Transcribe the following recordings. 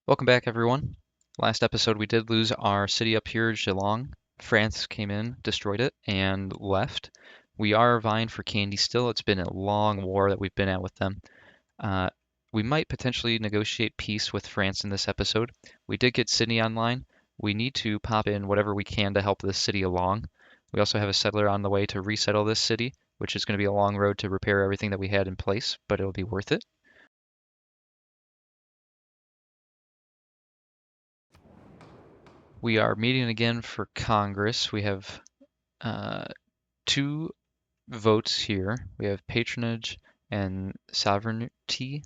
Welcome back, everyone. Last episode, we did lose our city up here, Geelong. France came in, destroyed it, and left. We are vying for Kandy still. It's been a long war that we've been at with them. Uh, we might potentially negotiate peace with France in this episode. We did get Sydney online. We need to pop in whatever we can to help this city along. We also have a settler on the way to resettle this city, which is going to be a long road to repair everything that we had in place, but it'll be worth it. We are meeting again for Congress. We have uh, two votes here. We have patronage and sovereignty.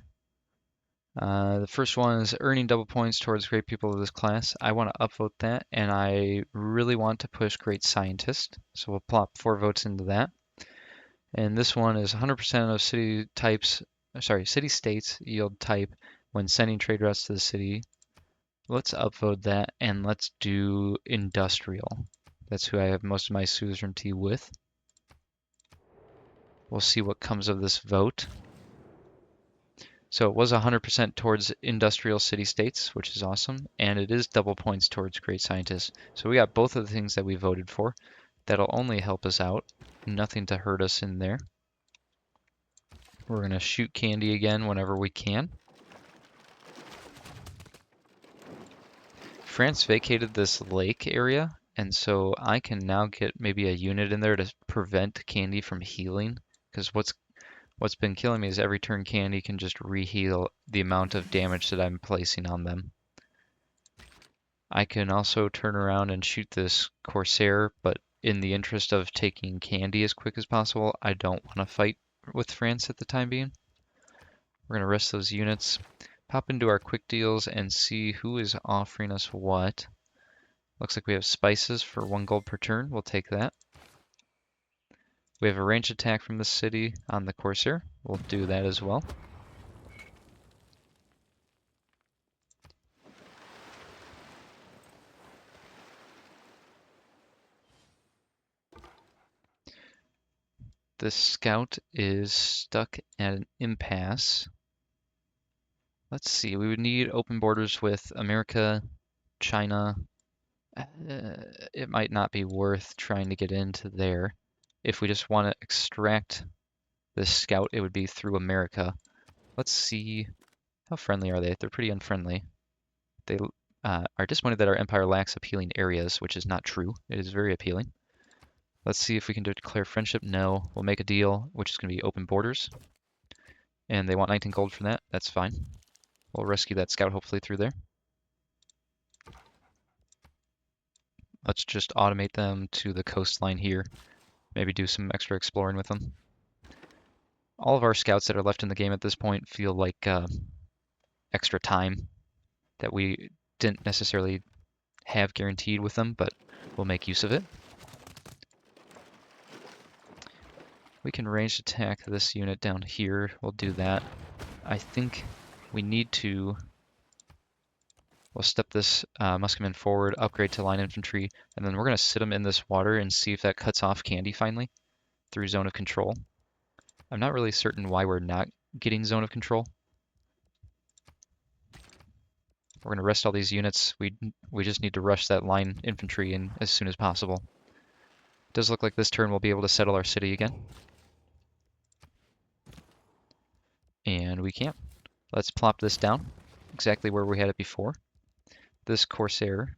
The first one is earning double points towards great people of this class. I want to upvote that, and I really want to push great scientist. So we'll plop 4 votes into that. And this one is 100% of city states yield type when sending trade routes to the city. Let's upvote that, and let's do industrial. That's who I have most of my suzerainty with. We'll see what comes of this vote. So it was 100% towards industrial city-states, which is awesome, and it is double points towards great scientists. So we got both of the things that we voted for. That'll only help us out. Nothing to hurt us in there. We're going to shoot Kandy again whenever we can. France vacated this lake area, and so I can now get maybe a unit in there to prevent Kandy from healing, because what's been killing me is every turn Kandy can just reheal the amount of damage that I'm placing on them. I can also turn around and shoot this Corsair, but in the interest of taking Kandy as quick as possible, I don't want to fight with France at the time being. We're going to rest those units, pop into our quick deals, and see who is offering us what. Looks like we have spices for 1 gold per turn. We'll take that. We have a ranged attack from the city on the Corsair. We'll do that as well. This scout is stuck at an impasse. Let's see, we would need open borders with America, China. It might not be worth trying to get into there. If we just want to extract this scout, it would be through America. Let's see, how friendly are they? They're pretty unfriendly. They are disappointed that our empire lacks appealing areas, which is not true. It is very appealing. Let's see if we can declare friendship. No. We'll make a deal, which is going to be open borders. And they want 19 gold for that. That's fine. We'll rescue that scout hopefully through there. Let's just automate them to the coastline here. Maybe do some extra exploring with them. All of our scouts that are left in the game at this point feel like extra time that we didn't necessarily have guaranteed with them, but we'll make use of it. We can ranged attack this unit down here. We'll do that. I think we need to... We'll step this musketman forward, upgrade to line infantry, and then we're going to sit him in this water and see if that cuts off Kandy finally through zone of control. I'm not really certain why we're not getting zone of control. We're going to rest all these units. We just need to rush that line infantry in as soon as possible. It does look like this turn we'll be able to settle our city again. And we can't. Let's plop this down exactly where we had it before. This Corsair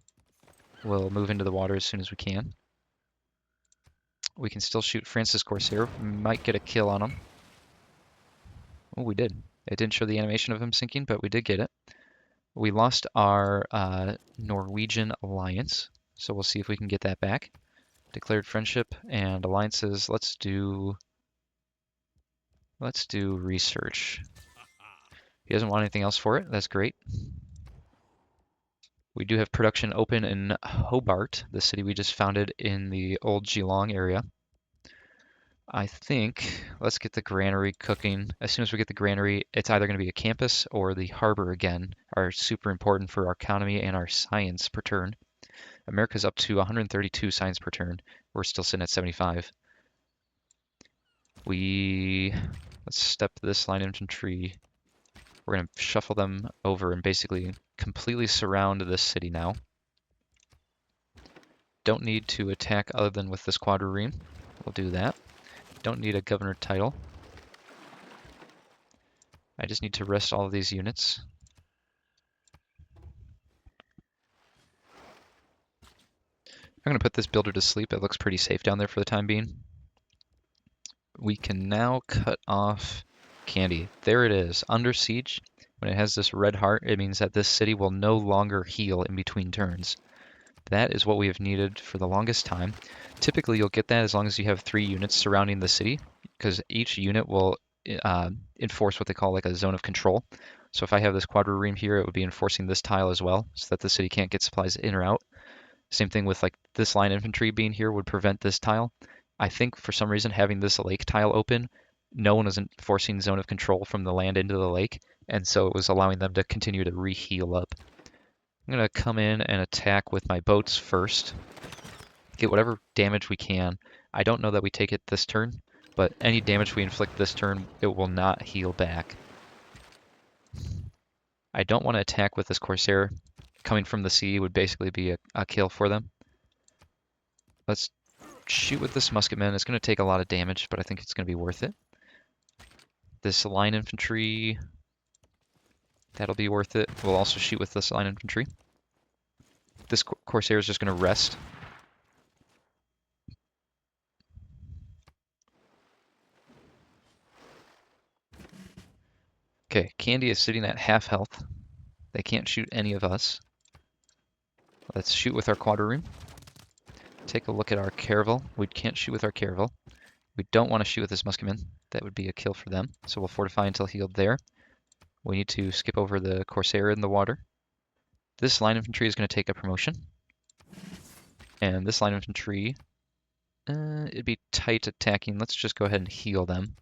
will move into the water as soon as we can. We can still shoot France's Corsair. We might get a kill on him. Oh, we did. It didn't show the animation of him sinking, but we did get it. We lost our Norwegian alliance, so we'll see if we can get that back. Declared friendship and alliances. Let's do research. He doesn't want anything else for it. That's great. We do have production open in Hobart, the city we just founded in the old Geelong area. I think let's get the granary cooking. As soon as we get the granary, it's either going to be a campus or the harbor again, are super important for our economy and our science per turn. America's up to 132 science per turn. We're still sitting at 75. Let's step this line infantry. We're going to shuffle them over and basically completely surround this city now. Don't need to attack other than with this quadrireme. We'll do that. Don't need a governor title. I just need to rest all of these units. I'm going to put this builder to sleep. It looks pretty safe down there for the time being. We can now cut off Kandy. There it is, under siege. When it has this red heart, it means that this city will no longer heal in between turns. That is what we have needed for the longest time. Typically, you'll get that as long as you have 3 units surrounding the city, because each unit will enforce what they call like a zone of control. So if I have this quadrireme here, it would be enforcing this tile as well, so that the city can't get supplies in or out. Same thing with like this line infantry being here would prevent this tile. I think for some reason having this lake tile open, no one was enforcing zone of control from the land into the lake, and so it was allowing them to continue to re-heal up. I'm going to come in and attack with my boats first. Get whatever damage we can. I don't know that we take it this turn, but any damage we inflict this turn, it will not heal back. I don't want to attack with this Corsair. Coming from the sea would basically be a kill for them. Let's shoot with this musketman. It's going to take a lot of damage, but I think it's going to be worth it. This line infantry, that'll be worth it. We'll also shoot with this line infantry. This Corsair is just going to rest. Okay, Kandy is sitting at half health. They can't shoot any of us. Let's shoot with our quadrireme. Take a look at our caravel. We can't shoot with our caravel. We don't want to shoot with this musketman. That would be a kill for them. So we'll fortify until healed there. We need to skip over the Corsair in the water. This line infantry is going to take a promotion. And this line infantry, it'd be tight attacking. Let's just go ahead and heal them.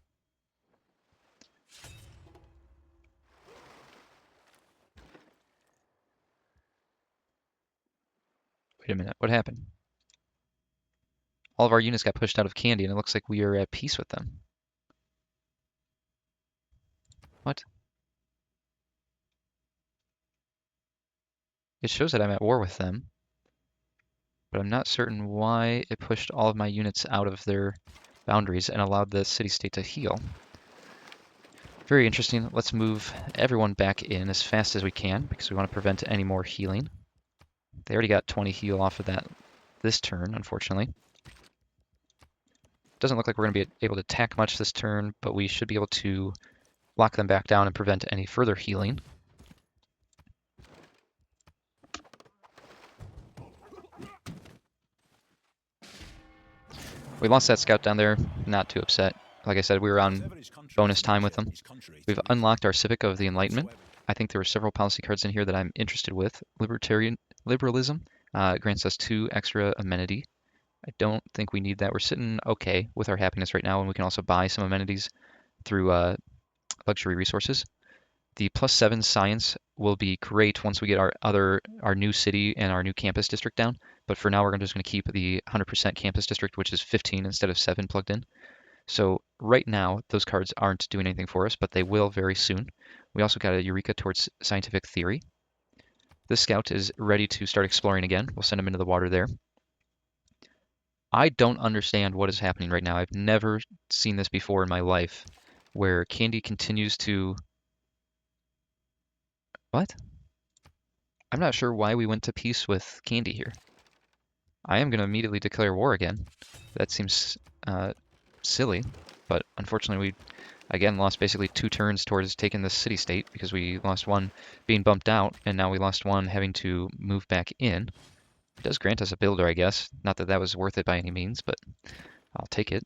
Wait a minute, what happened? All of our units got pushed out of Kandy, and it looks like we are at peace with them. What? It shows that I'm at war with them, but I'm not certain why it pushed all of my units out of their boundaries and allowed the city-state to heal. Very interesting. Let's move everyone back in as fast as we can because we want to prevent any more healing. They already got 20 heal off of that this turn, unfortunately. Doesn't look like we're going to be able to attack much this turn, but we should be able to lock them back down and prevent any further healing. We lost that scout down there, not too upset. Like I said, we were on bonus time with them. We've unlocked our Civic of the Enlightenment. I think there were several policy cards in here that I'm interested with. Liberalism grants us 2 extra amenity. I don't think we need that. We're sitting okay with our happiness right now, and we can also buy some amenities through luxury resources. The +7 science will be great once we get our new city and our new campus district down. But for now, we're just going to keep the 100% campus district, which is 15 instead of 7 plugged in. So right now, those cards aren't doing anything for us, but they will very soon. We also got a Eureka towards scientific theory. This scout is ready to start exploring again. We'll send him into the water there. I don't understand what is happening right now. I've never seen this before in my life, where Kandy continues to... What? I'm not sure why we went to peace with Kandy here. I am going to immediately declare war again. That seems silly, but unfortunately we, again, lost basically 2 turns towards taking the city-state because we lost 1 being bumped out, and now we lost 1 having to move back in. It does grant us a builder, I guess. Not that that was worth it by any means, but I'll take it.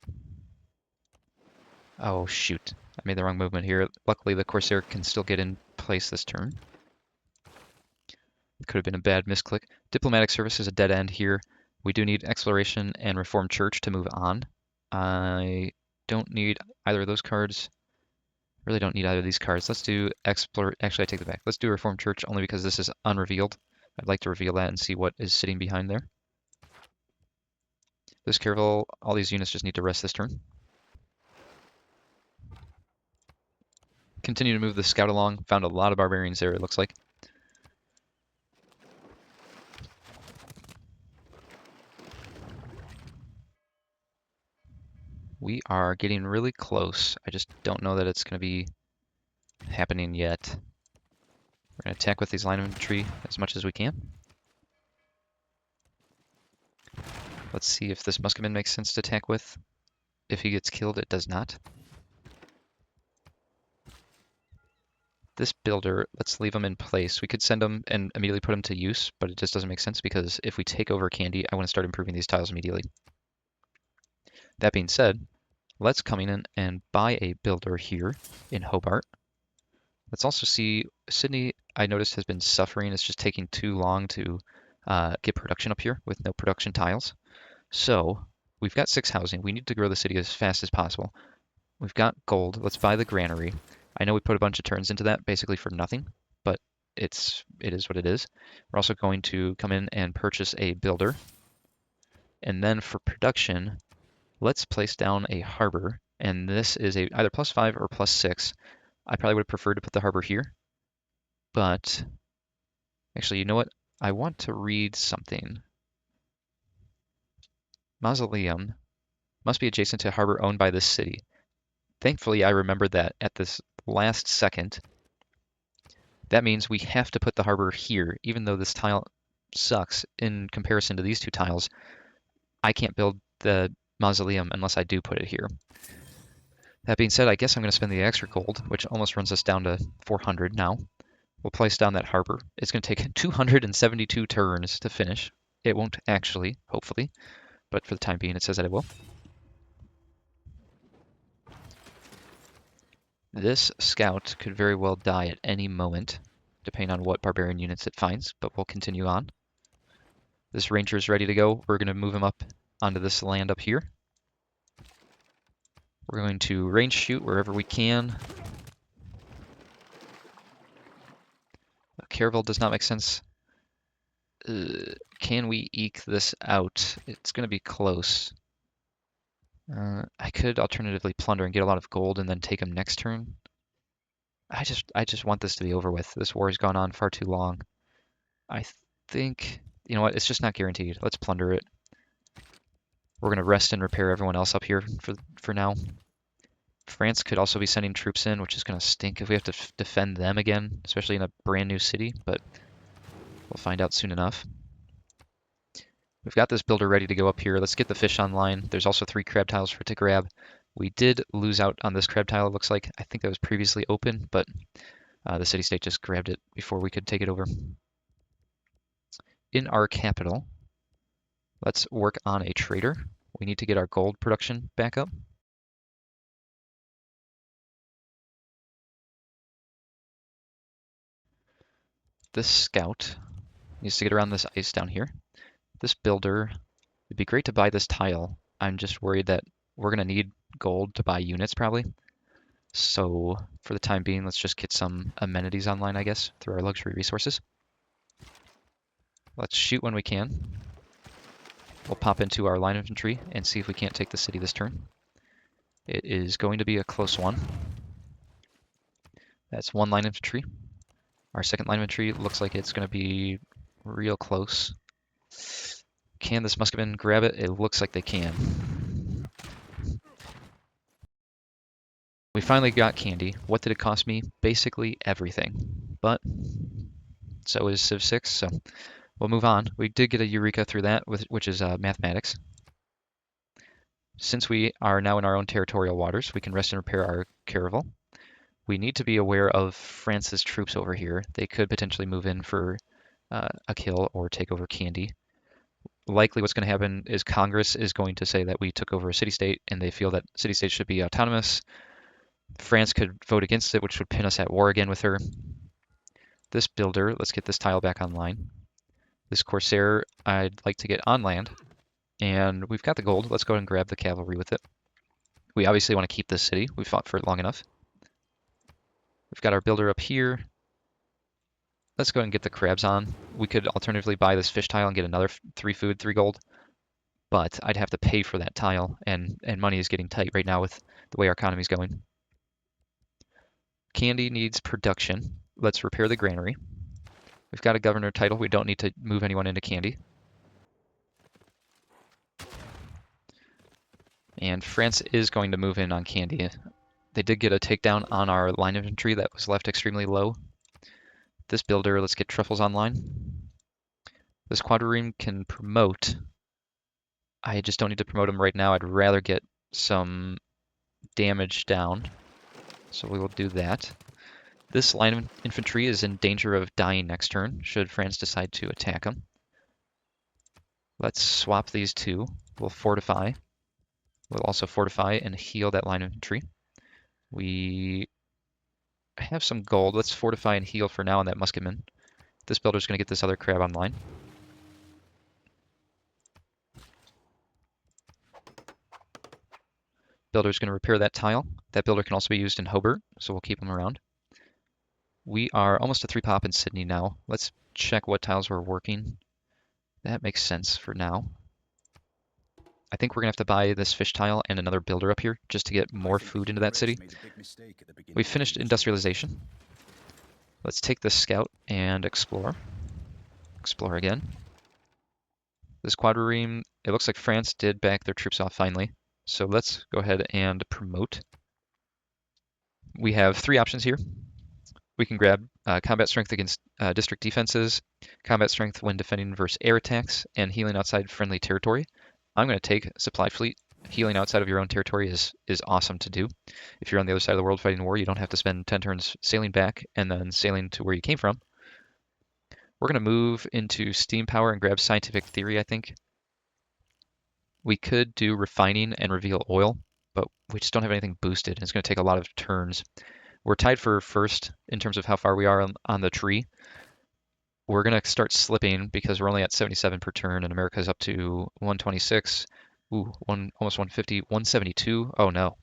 Oh, shoot. I made the wrong movement here. Luckily, the Corsair can still get in place this turn. It could have been a bad misclick. Diplomatic service is a dead end here. We do need exploration and Reformed Church to move on. I don't need either of those cards. Really don't need either of these cards. Let's do Actually, I take that back. Let's do Reformed Church only because this is unrevealed. I'd like to reveal that and see what is sitting behind there. This caravel, all these units just need to rest this turn. Continue to move the scout along. Found a lot of barbarians there, it looks like. We are getting really close. I just don't know that it's going to be happening yet. We're going to attack with these line infantry as much as we can. Let's see if this musketman makes sense to attack with. If he gets killed, it does not. This builder, let's leave him in place. We could send him and immediately put him to use, but it just doesn't make sense because if we take over Kandy, I want to start improving these tiles immediately. That being said, let's come in and buy a builder here in Hobart. Let's also see, Sydney, I noticed, has been suffering. It's just taking too long to get production up here with no production tiles. So we've got 6 housing. We need to grow the city as fast as possible. We've got gold. Let's buy the granary. I know we put a bunch of turns into that basically for nothing, but it is what it is. We're also going to come in and purchase a builder. And then for production, let's place down a harbor. And this is a either +5 or +6. I probably would have preferred to put the harbor here, but actually, you know what? I want to read something. Mausoleum must be adjacent to a harbor owned by this city. Thankfully, I remembered that at this last second. That means we have to put the harbor here, even though this tile sucks in comparison to these 2 tiles. I can't build the mausoleum unless I do put it here. That being said, I guess I'm going to spend the extra gold, which almost runs us down to 400 now. We'll place down that harbor. It's going to take 272 turns to finish. It won't actually, hopefully, but for the time being, it says that it will. This scout could very well die at any moment, depending on what barbarian units it finds, but we'll continue on. This ranger is ready to go. We're going to move him up onto this land up here. We're going to range shoot wherever we can. Caravel does not make sense. Can we eke this out? It's going to be close. I could alternatively plunder and get a lot of gold and then take him next turn. I just want this to be over with. This war has gone on far too long. I think, you know what, it's just not guaranteed. Let's plunder it. We're going to rest and repair everyone else up here for now. France could also be sending troops in, which is going to stink if we have to defend them again, especially in a brand new city, but we'll find out soon enough. We've got this builder ready to go up here. Let's get the fish online. There's also 3 crab tiles for it to grab. We did lose out on this crab tile, it looks like. I think that was previously open, but the city-state just grabbed it before we could take it over. In our capital, let's work on a trader. We need to get our gold production back up. This scout needs to get around this ice down here. This builder, it'd be great to buy this tile. I'm just worried that we're going to need gold to buy units probably. So for the time being, let's just get some amenities online, I guess, through our luxury resources. Let's shoot when we can. We'll pop into our line infantry and see if we can't take the city this turn. It is going to be a close one. That's 1 line infantry. Our 2nd line infantry looks like it's going to be real close. Can this musketman grab it? It looks like they can. We finally got Kandy. What did it cost me? Basically everything. But so is Civ 6, so we'll move on. We did get a Eureka through that, which is mathematics. Since we are now in our own territorial waters, we can rest and repair our caravel. We need to be aware of France's troops over here. They could potentially move in for a kill or take over Kandy. Likely what's going to happen is Congress is going to say that we took over a city-state and they feel that city-states should be autonomous. France could vote against it, which would pin us at war again with her. This builder, let's get this tile back online. This Corsair, I'd like to get on land. And we've got the gold. Let's go ahead and grab the cavalry with it. We obviously want to keep this city. We fought for it long enough. We've got our builder up here. Let's go ahead and get the crabs on. We could alternatively buy this fish tile and get another 3 food, 3 gold. But I'd have to pay for that tile, and money is getting tight right now with the way our economy is going. Kandy needs production. Let's repair the granary. We've got a governor title. We don't need to move anyone into Kandy. And France is going to move in on Kandy. They did get a takedown on our line infantry that was left extremely low. This builder, let's get truffles online. This quadrireme can promote. I just don't need to promote him right now. I'd rather get some damage down. So we will do that. This line of infantry is in danger of dying next turn, should France decide to attack them. Let's swap these two. We'll fortify. We'll also fortify and heal that line of infantry. We have some gold. Let's fortify and heal for now on that musketman. This builder's going to get this other crab online. Builder's going to repair that tile. That builder can also be used in Hobart, so we'll keep him around. We are almost to 3 pop in Sydney now. Let's check what tiles we're working. That makes sense for now. I think we're going to have to buy this fish tile and another builder up here just to get more food into that city. We finished industrialization. Let's take this scout and explore. Explore again. This quadrireme, it looks like France did back their troops off finally. So let's go ahead and promote. We have 3 options here. We can grab combat strength against district defenses, combat strength when defending versus air attacks, and healing outside friendly territory. I'm going to take supply fleet. Healing outside of your own territory is awesome to do. If you're on the other side of the world fighting a war, you don't have to spend 10 turns sailing back and then sailing to where you came from. We're going to move into steam power and grab scientific theory, I think. We could do refining and reveal oil, but we just don't have anything boosted. It's going to take a lot of turns. We're tied for first in terms of how far we are on the tree. We're going to start slipping because we're only at 77 per turn and America's up to 126. Ooh, almost 150, 172. Oh no.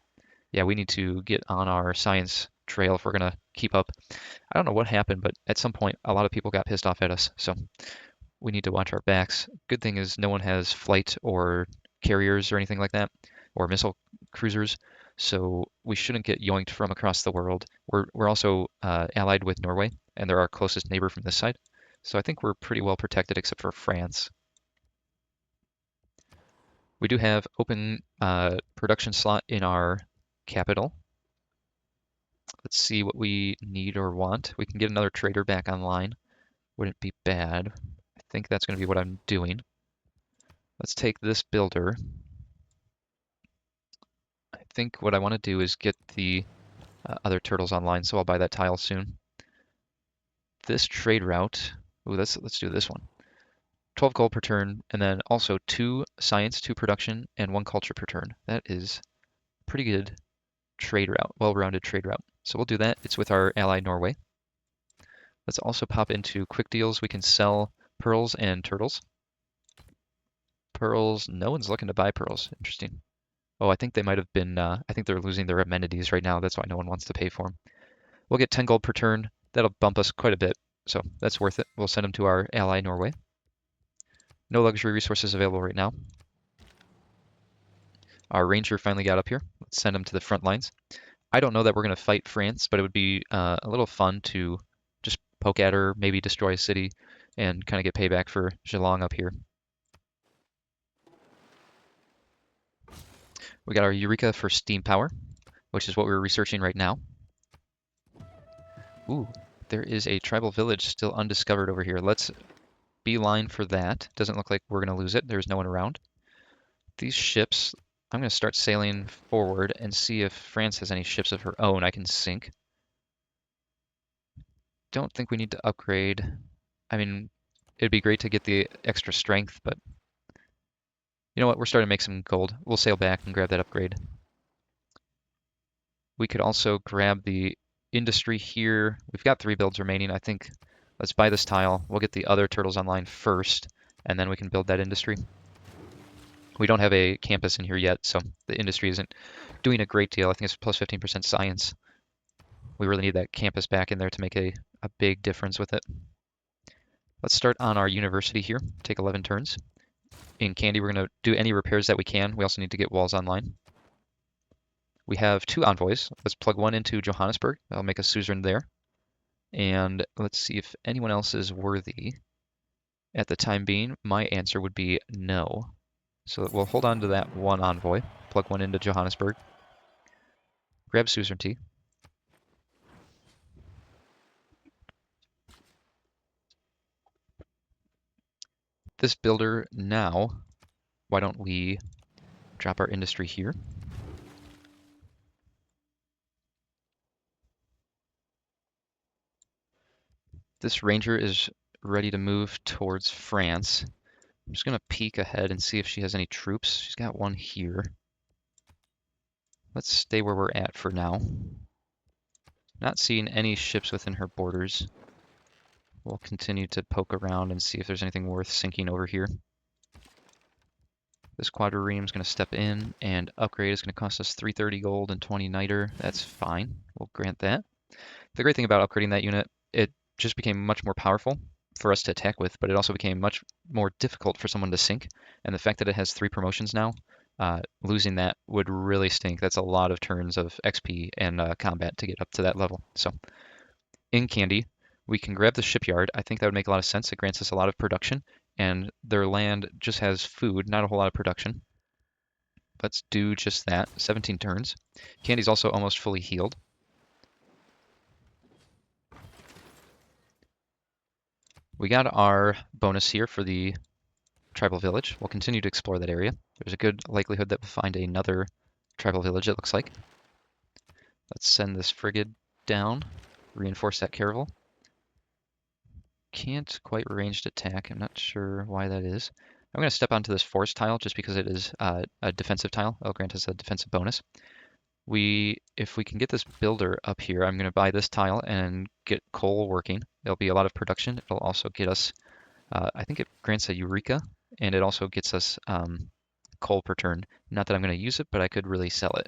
Yeah, we need to get on our science trail if we're going to keep up. I don't know what happened, but at some point a lot of people got pissed off at us. So we need to watch our backs. Good thing is no one has flight or carriers or anything like that, or missile cruisers. So we shouldn't get yoinked from across the world. We're also allied with Norway, and they're our closest neighbor from this side. So I think we're pretty well protected except for France. We do have open production slot in our capital. Let's see what we need or want. We can get another trader back online. Wouldn't be bad. I think that's going to be what I'm doing. Let's take this builder. I think what I want to do is get the other turtles online, so I'll buy that tile soon. This trade route, ooh, let's do this one. 12 gold per turn, and then also 2 science, 2 production, and 1 culture per turn. That is pretty good trade route, well-rounded trade route. So we'll do that. It's with our ally Norway. Let's also pop into quick deals. We can sell pearls and turtles. Pearls, no one's looking to buy pearls. Interesting. Oh, I think they might have been, I think they're losing their amenities right now. That's why no one wants to pay for them. We'll get 10 gold per turn. That'll bump us quite a bit, so that's worth it. We'll send them to our ally Norway. No luxury resources available right now. Our ranger finally got up here. Let's send him to the front lines. I don't know that we're going to fight France, but it would be a little fun to just poke at her, maybe destroy a city, and kind of get payback for Geelong up here. We got our Eureka for steam power, which is what we're researching right now. Ooh, there is a tribal village still undiscovered over here. Let's beeline for that. Doesn't look like we're going to lose it. There's no one around. These ships, I'm going to start sailing forward and see if France has any ships of her own I can sink. Don't think we need to upgrade. I mean, it'd be great to get the extra strength, but you know what? We're starting to make some gold. We'll sail back and grab that upgrade. We could also grab the industry here. We've got 3 builds remaining. I think let's buy this tile. We'll get the other turtles online first, and then we can build that industry. We don't have a campus in here yet, so the industry isn't doing a great deal. I think it's plus 15% science. We really need that campus back in there to make a big difference with it. Let's start on our university here. Take 11 turns. In Kandy, we're going to do any repairs that we can. We also need to get walls online. We have 2 envoys. Let's plug one into Johannesburg. That'll make a suzerain there. And let's see if anyone else is worthy. At the time being, my answer would be no. So we'll hold on to that 1 envoy. plug one into Johannesburg. Grab suzerainty. This builder now, why don't we drop our industry here? This ranger is ready to move towards France. I'm just going to peek ahead and see if she has any troops. She's got one here. Let's stay where we're at for now. Not seeing any ships within her borders. We'll continue to poke around and see if there's anything worth sinking over here. This quadrireme is going to step in and upgrade is going to cost us 330 gold and 20 niter. That's fine. We'll grant that. The great thing about upgrading that unit, it just became much more powerful for us to attack with, but it also became much more difficult for someone to sink. And the fact that it has 3 promotions now, losing that would really stink. That's a lot of turns of XP and combat to get up to that level. So in Kandy, we can grab the shipyard. I think that would make a lot of sense. It grants us a lot of production, and their land just has food, not a whole lot of production. Let's do just that. 17 turns. Kandy's also almost fully healed. We got our bonus here for the tribal village. We'll continue to explore that area. There's a good likelihood that we'll find another tribal village, it looks like. Let's send this frigate down, reinforce that caravel. Can't quite ranged attack. I'm not sure why that is. I'm going to step onto this forest tile just because it is a defensive tile. It'll grant us a defensive bonus. If we can get this builder up here, I'm going to buy this tile and get coal working. There'll be a lot of production. It'll also get us, I think it grants a Eureka, and it also gets us coal per turn. Not that I'm going to use it, but I could really sell it.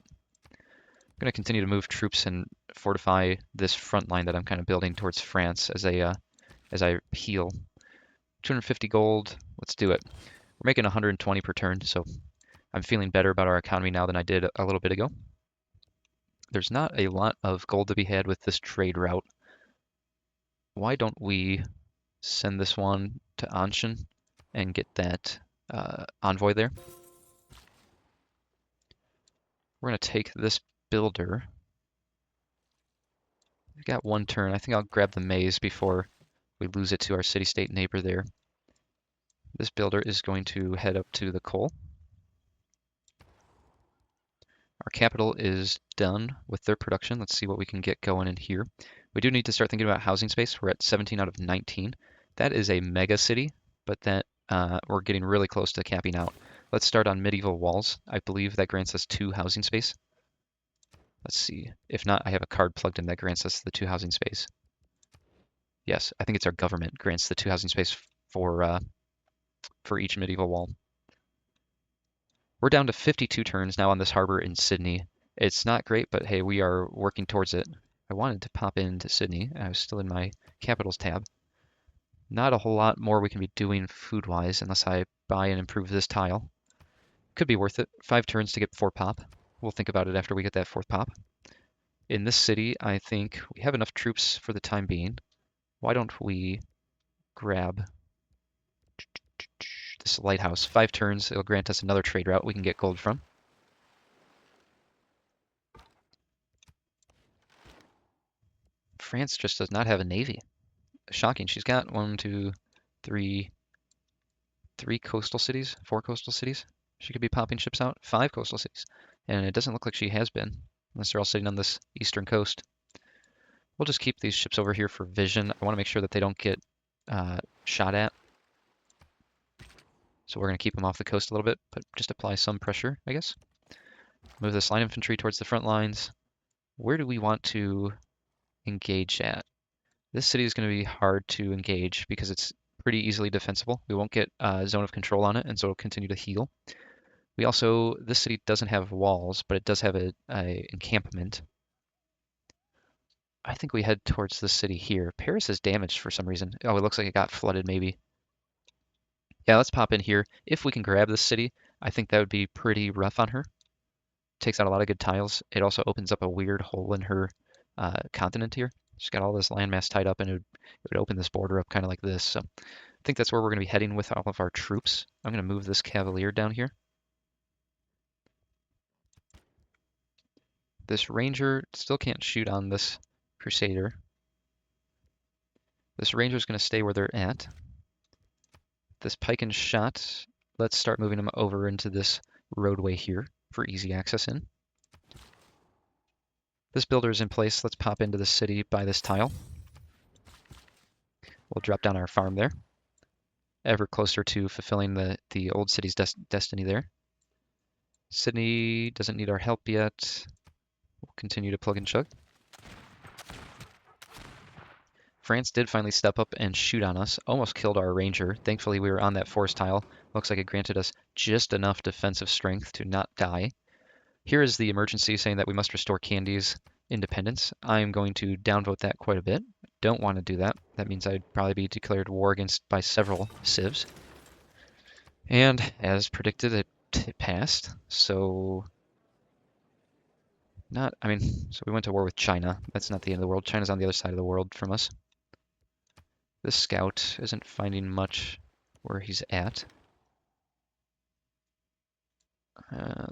I'm going to continue to move troops and fortify this front line that I'm kind of building towards France as I heal. 250 gold, let's do it. We're making 120 per turn, so I'm feeling better about our economy now than I did a little bit ago. There's not a lot of gold to be had with this trade route. Why don't we send this one to Anshan and get that envoy there? We're going to take this builder. We've got one turn. I think I'll grab the maize before we lose it to our city-state neighbor there. This builder is going to head up to the coal. Our capital is done with their production. Let's see what we can get going in here. We do need to start thinking about housing space. We're at 17 out of 19. That is a mega city, but that we're getting really close to capping out. Let's start on medieval walls. I believe that grants us 2 housing space. Let's see. If not, I have a card plugged in that grants us the 2 housing space. Yes, I think it's our government grants the 2 housing space for each medieval wall. We're down to 52 turns now on this harbor in Sydney. It's not great, but hey, we are working towards it. I wanted to pop into Sydney. I was still in my capitals tab. Not a whole lot more we can be doing food-wise unless I buy and improve this tile. Could be worth it. 5 turns to get 4 pop. We'll think about it after we get that 4th pop. In this city, I think we have enough troops for the time being. Why don't we grab this lighthouse? 5 turns, it'll grant us another trade route we can get gold from. France just does not have a navy. Shocking. She's got 1, 2, 3 coastal cities, 4 coastal cities. She could be popping ships out, 5 coastal cities. And it doesn't look like she has been, unless they're all sitting on this eastern coast. We'll just keep these ships over here for vision. I want to make sure that they don't get shot at. So we're going to keep them off the coast a little bit, but just apply some pressure, I guess. Move this line infantry towards the front lines. Where do we want to engage at? This city is going to be hard to engage because it's pretty easily defensible. We won't get a zone of control on it, and so it'll continue to heal. This city doesn't have walls, but it does have a encampment. I think we head towards the city here. Paris is damaged for some reason. Oh, it looks like it got flooded maybe. Yeah, let's pop in here. If we can grab this city, I think that would be pretty rough on her. Takes out a lot of good tiles. It also opens up a weird hole in her continent here. She's got all this landmass tied up, and it would open this border up kind of like this. So I think that's where we're going to be heading with all of our troops. I'm going to move this cavalier down here. This ranger still can't shoot on this crusader. This ranger is going to stay where they're at. This pike and shot, let's start moving them over into this roadway here for easy access in. This builder is in place. Let's pop into the city by this tile. We'll drop down our farm there. Ever closer to fulfilling the old city's destiny there. Sydney doesn't need our help yet. We'll continue to plug and chug. France did finally step up and shoot on us. Almost killed our ranger. Thankfully, we were on that forest tile. Looks like it granted us just enough defensive strength to not die. Here is the emergency saying that we must restore Kandy's independence. I am going to downvote that quite a bit. Don't want to do that. That means I'd probably be declared war against by several civs. And as predicted, it passed. So so we went to war with China. That's not the end of the world. China's on the other side of the world from us. This scout isn't finding much where he's at.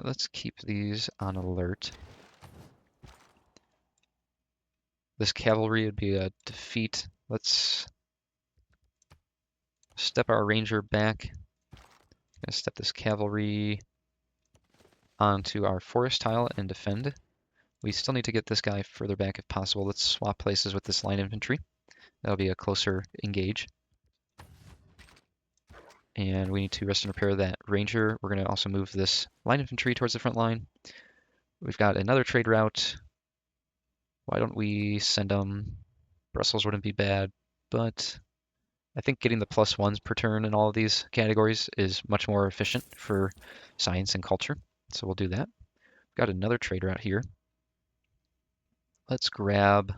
Let's keep these on alert. This cavalry would be a defeat. Let's step our ranger back. Gonna step this cavalry onto our forest tile and defend. We still need to get this guy further back if possible. Let's swap places with this line infantry. That'll be a closer engage. And we need to rest and repair that ranger. We're going to also move this line infantry towards the front line. We've got another trade route. Why don't we send them? Brussels wouldn't be bad, but I think getting the +1s per turn in all of these categories is much more efficient for science and culture. So we'll do that. Got another trade route here. Let's grab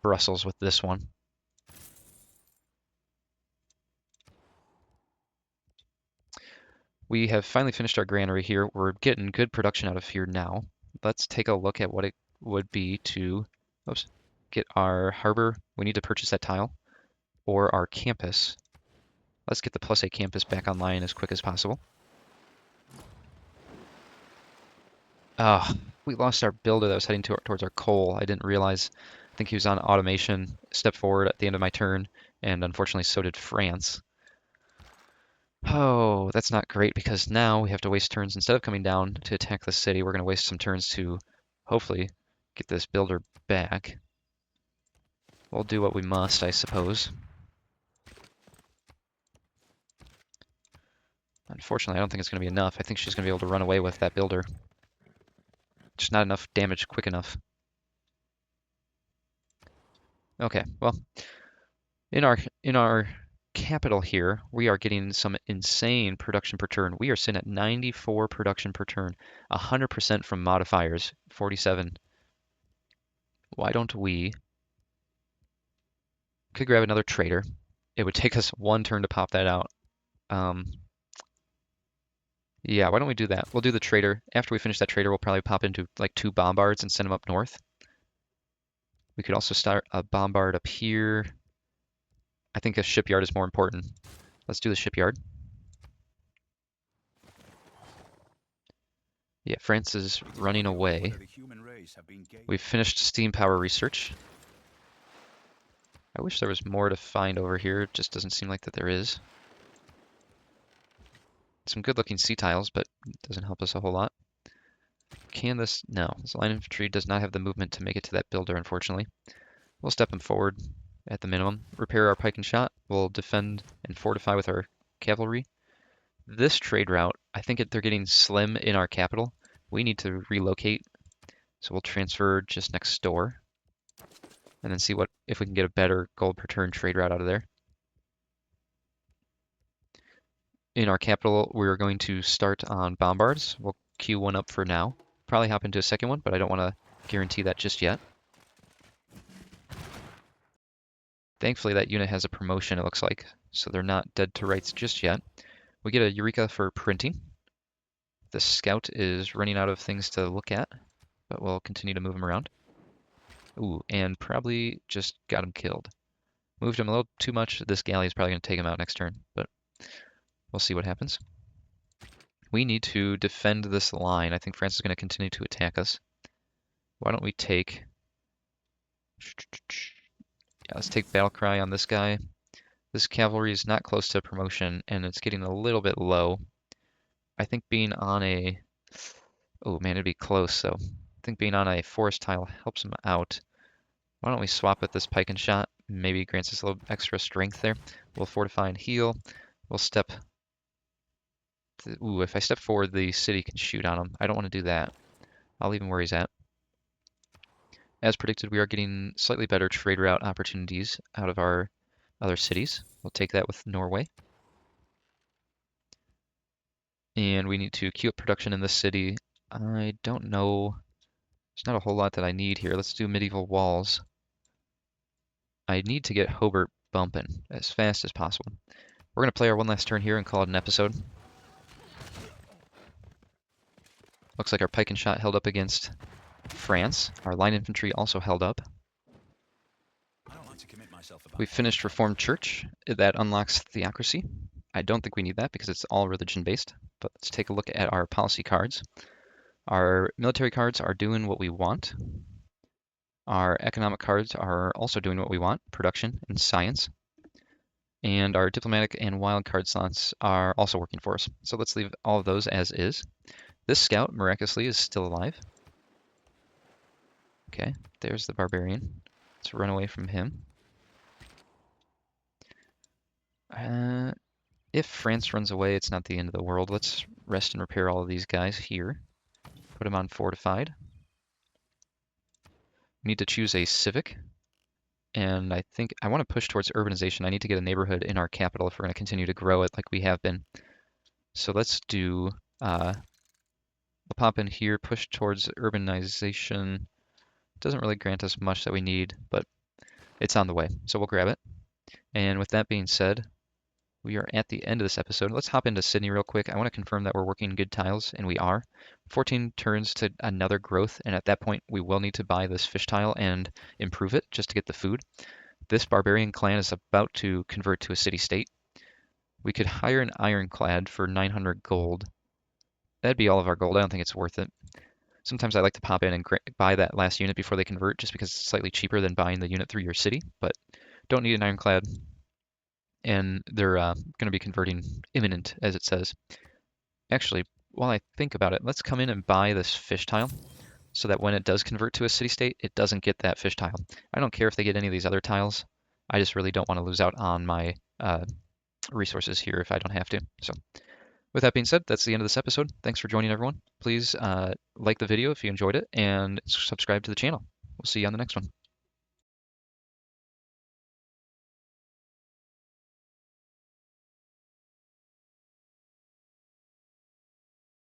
Brussels with this one. We have finally finished our granary here. We're getting good production out of here now. Let's take a look at what it would be to get our harbor. We need to purchase that tile, or our campus. Let's get the +8 campus back online as quick as possible. We lost our builder that was heading towards our coal. I didn't realize. I think he was on automation, stepped forward at the end of my turn, and unfortunately so did France. Oh, that's not great because now we have to waste turns. Instead of coming down to attack the city, we're going to waste some turns to hopefully get this builder back. We'll do what we must, I suppose. Unfortunately, I don't think it's going to be enough. I think she's going to be able to run away with that builder. Just not enough damage quick enough. Okay, well, in our capital here, we are getting some insane production per turn. We are sitting at 94 production per turn, 100% from modifiers, 47. Why don't we could grab another trader. It would take us one turn to pop that out. Yeah, why don't we do that? We'll do the trader. After we finish that trader, we'll probably pop into like 2 bombards and send them up north. We could also start a bombard up here. I think a shipyard is more important. Let's do the shipyard. Yeah, France is running away. We've finished steam power research. I wish there was more to find over here. It just doesn't seem like that there is. Some good looking sea tiles, but it doesn't help us a whole lot. Can this? No. This line infantry does not have the movement to make it to that builder, unfortunately. We'll step them forward at the minimum. Repair our pike and shot. We'll defend and fortify with our cavalry. This trade route, I think they're getting slim in our capital. We need to relocate. So we'll transfer just next door. And then see if we can get a better gold per turn trade route out of there. In our capital, we're going to start on bombards. We'll queue one up for now. Probably hop into a second one, but I don't want to guarantee that just yet. Thankfully, that unit has a promotion, it looks like, so they're not dead to rights just yet. We get a Eureka for printing. The scout is running out of things to look at, but we'll continue to move him around. Ooh, and probably just got him killed. Moved him a little too much. This galley is probably going to take him out next turn, but we'll see what happens. We need to defend this line. I think France is going to continue to attack us. Why don't we take, yeah, let's take Battle Cry on this guy. This cavalry is not close to promotion and it's getting a little bit low. I think being on a, oh man, it'd be close. So I think being on a forest tile helps him out. Why don't we swap with this pike and shot? Maybe grants us a little extra strength there. We'll fortify and heal. We'll step. Ooh, if I step forward, the city can shoot on him. I don't want to do that. I'll leave him where he's at. As predicted, we are getting slightly better trade route opportunities out of our other cities. We'll take that with Norway. And we need to queue up production in this city. I don't know. There's not a whole lot that I need here. Let's do medieval walls. I need to get Hobart bumping as fast as possible. We're going to play our one last turn here and call it an episode. Looks like our pike and shot held up against France. Our line infantry also held up. We finished Reformed Church. That unlocks theocracy. I don't think we need that because it's all religion-based. But let's take a look at our policy cards. Our military cards are doing what we want. Our economic cards are also doing what we want, production and science. And our diplomatic and wild card slots are also working for us. So let's leave all of those as is. This scout, miraculously, is still alive. Okay, there's the barbarian. Let's run away from him. If France runs away, it's not the end of the world. Let's rest and repair all of these guys here. Put them on fortified. Need to choose a civic. And I think I want to push towards urbanization. I need to get a neighborhood in our capital if we're going to continue to grow it like we have been. So let's do, we'll pop in here, push towards urbanization. Doesn't really grant us much that we need, but it's on the way. So we'll grab it. And with that being said, we are at the end of this episode. Let's hop into Sydney real quick. I want to confirm that we're working good tiles, and we are. 14 turns to another growth, and at that point, we will need to buy this fish tile and improve it just to get the food. This barbarian clan is about to convert to a city-state. We could hire an ironclad for 900 gold. That'd be all of our gold. I don't think it's worth it. Sometimes I like to pop in and buy that last unit before they convert, just because it's slightly cheaper than buying the unit through your city, but don't need an ironclad. And they're going to be converting imminent, as it says. Actually, while I think about it, let's come in and buy this fish tile so that when it does convert to a city-state, it doesn't get that fish tile. I don't care if they get any of these other tiles. I just really don't want to lose out on my resources here if I don't have to. So with that being said, that's the end of this episode. Thanks for joining, everyone. Please like the video if you enjoyed it and subscribe to the channel. We'll see you on the next one.